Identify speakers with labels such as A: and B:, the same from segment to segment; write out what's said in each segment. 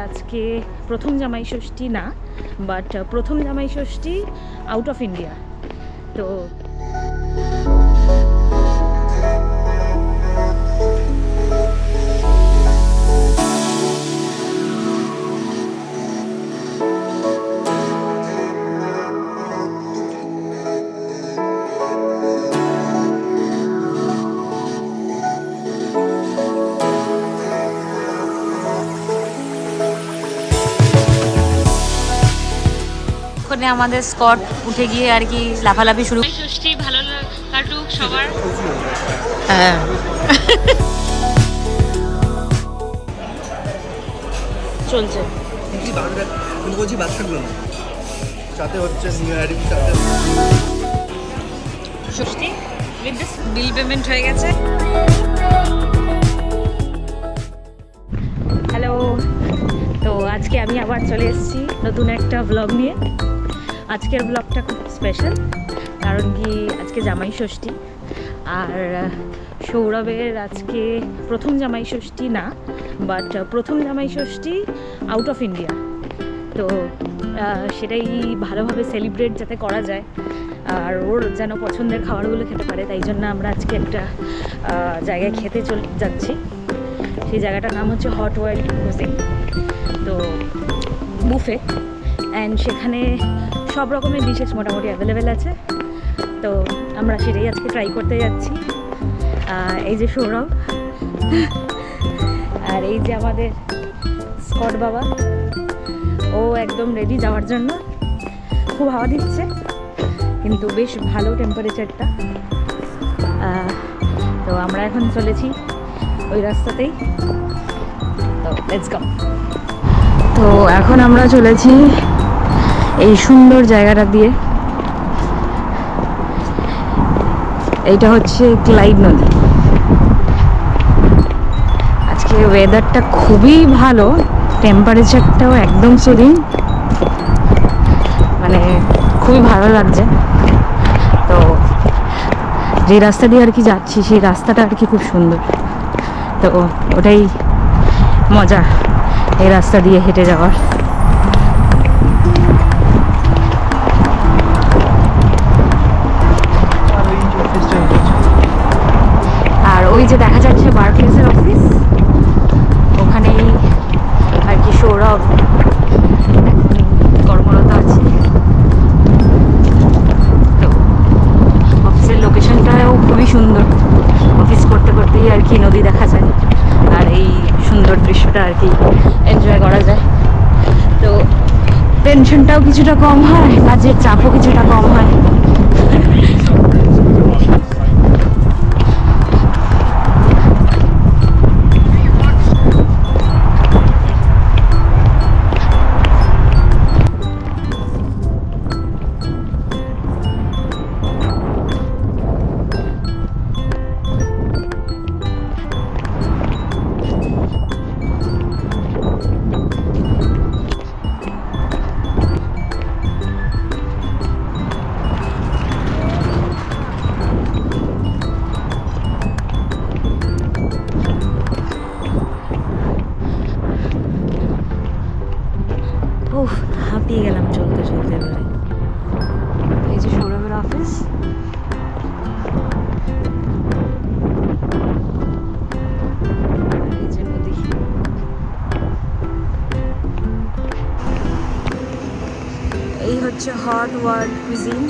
A: আজকে প্রথম জামাই ষষ্ঠী না, বাট প্রথম জামাই ষষ্ঠী আউট অফ ইন্ডিয়া। তো আমাদের স্কট উঠে গিয়ে আর কি লাফালাফি শুরু। ষষ্ঠী ভালো কাটুক সবার। হ্যাঁ চলছে ষষ্ঠী বিল পেমেন্ট হয়ে গেছে। হ্যালো, তো আজকে আমি আবার চলে এসেছি নতুন একটা ব্লগ নিয়ে। আজকের ব্লগটা খুব স্পেশাল, কারণ কি আজকে জামাই ষষ্ঠী। আর সৌরভের আজকে প্রথম জামাই ষষ্ঠী না, বাট প্রথম জামাই ষষ্ঠী আউট অফ ইন্ডিয়া। তো সেটাই ভালোভাবে সেলিব্রেট যাতে করা যায় আর ওর যেন পছন্দের খাবারগুলো খেতে পারে, তাই জন্য আমরা আজকে একটা জায়গায় খেতে যাচ্ছি। সেই জায়গাটার নাম হচ্ছে হট ওয়াইল্ড কুজিন। তো বুফে, অ্যান্ড সেখানে সব রকমের ডিশেস মোটামুটি অ্যাভেলেবেল আছে। তো আমরা সেটাই আজকে ট্রাই করতে যাচ্ছি। এই যে সৌরভ, আর এই যে আমাদের স্কট বাবা, ও একদম রেডি যাওয়ার জন্য। খুব হাওয়া দিচ্ছে কিন্তু বেশ ভালো টেম্পারেচারটা। তো আমরা এখন চলেছি ওই রাস্তাতেই। তো লেটস গো। তো এখন আমরা চলেছি এই সুন্দর জায়গাটা দিয়ে। এইটা হচ্ছে ক্লাইড নদী। আজকে ওয়েদারটা খুবই ভালো, টেম্পারেচারটাও একদম সুদিন, মানে খুবই ভালো লাগছে। তো যে রাস্তা দিয়ে আর কি যাচ্ছি সেই রাস্তাটা আর কি খুব সুন্দর। তো ওটাই মজা এই রাস্তা দিয়ে হেঁটে যাওয়ার। আর ওই যে দেখা যাচ্ছে বারক্লেজের অফিস, ওখানেই আর কি সৌরভ কর্মরত আছে। তো অফিসের লোকেশনটাও খুবই সুন্দর, অফিস করতে করতেই আর কি নদী দেখা যায় আর এই সুন্দর দৃশ্যটা আর কি এনজয় করা যায়। তো টেনশনটাও কিছুটা কম হয়, কাজের চাপও কিছুটা কম হয়। হাঁপিয়ে গেলাম চলতে চলতে। এবারে এই যে সৌরভের অফিস, এই যে নদী। এই হচ্ছে হট ওয়ার্ল্ড কুজিন।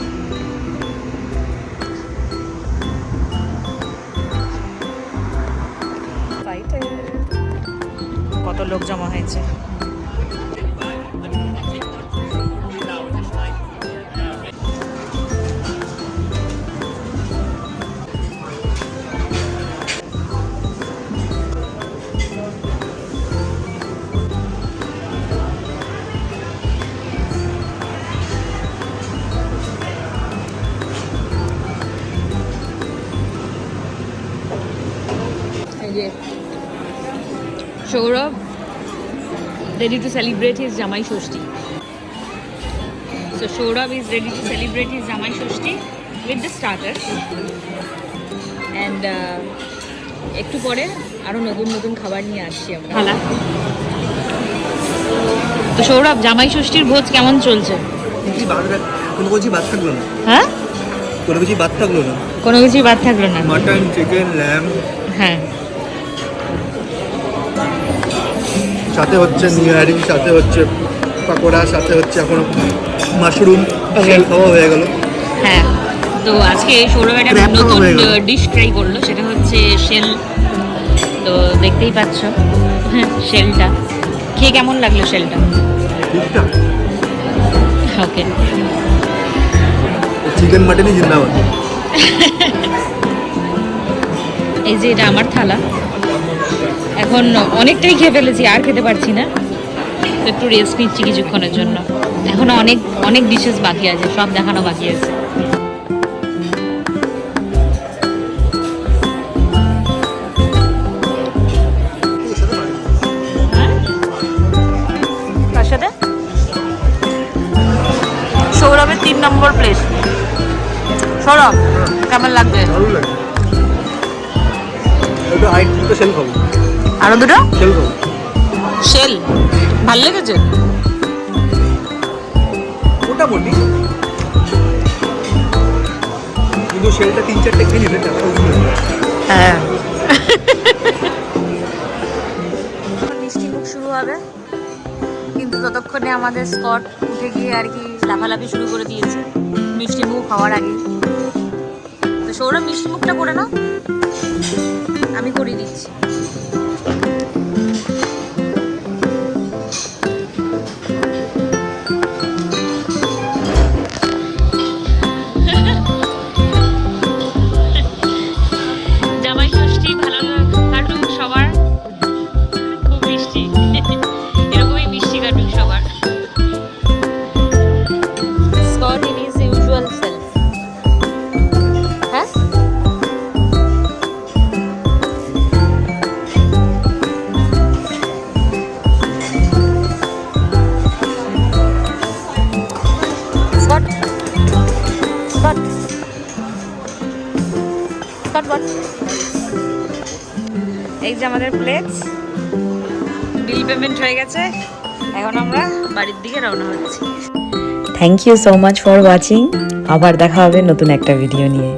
A: কত লোক জমা হয়েছে। Saurabh ready to celebrate his Jamai Shoshti. So Saurabh is ready to celebrate his Jamai Shoshti with the starters. And একটু পরে আরো নতুন নতুন খাবার নিয়ে আসছি আমরা। তো সৌরভ, জামাই ষষ্ঠীর ভোজ কেমন চলছে?
B: কোনো কিছু বাদ থাকলো না।
A: হ্যাঁ,
B: কোনো কিছু বাদ থাকলো না।
A: কোনো কিছুই বাদ থাকলো না।
B: মাটন, চিকেন, ল্যাম্ব,
A: হ্যাঁ,
B: সাথে হচ্ছে নিহারি, সাথে হচ্ছে পাকোড়া, সাথে হচ্ছে এখন মাশরুম শেল খাওয়া হয়ে গেল।
A: হ্যাঁ। তো আজকে সৌরভ একটা
B: Crab খাওয়া
A: নতুন
B: হয়ে গেল।
A: ডিশ ট্রাই করলো, সেটা হচ্ছে শেল। তো দেখতেই পাচ্ছ শেলটা খেয়ে কেমন লাগলো শেলটা?
B: ঠিকঠাক।
A: ওকে,
B: চিকেন মাটনই জিন্দাবাদ।
A: এই যে এটা আমার থালা, এখন অনেকটাই খেয়ে ফেলেছি, আর খেতে পারছি না। তো একটু রেস্ট নিচ্ছি কিছুক্ষণের জন্য। এখনো অনেক অনেক ডিশেস বাকি আছে, সব দেখানো বাকি আছে। তার সাথে সৌরভের 3 নম্বর প্লেস। সৌরভ, কেমন লাগবে?
B: ভালো লাগে। একটু হাইট দুটো শেল খাবো।
A: আরো দুটো
B: শেল খাবো।
A: শেল ভাল লেগেছে?
B: মোটামুটি, কিন্তু শেলটা 3-4টে খেয়ে নিলে টাকা উঠবে।
A: হ্যাঁ। মিষ্টি মুখ শুরু হবে, কিন্তু ততক্ষণে আমাদের স্কট উঠে গিয়ে আর কি লাফালাফি শুরু করে দিয়েছে মিষ্টি মুখ হওয়ার আগে। তো সৌরভ, মিষ্টি মুখটা করে নাও, আমি করিয়ে দিচ্ছি। জামাই ষষ্ঠী ভালো কাটুক সবার, খুব মিষ্টি, এরকমই মিষ্টি কাটুক সবার। Scott in his usual self. হ্যাঁ, স্কট, স্কট, স্কট বল। এই যে আমাদের প্লেটস, বিল পেমেন্ট হয়ে গেছে, এখন আমরা বাড়ির দিকে রওনা হচ্ছি।
C: Thank you so much for watching. আবার দেখা হবে নতুন একটা ভিডিও নিয়ে।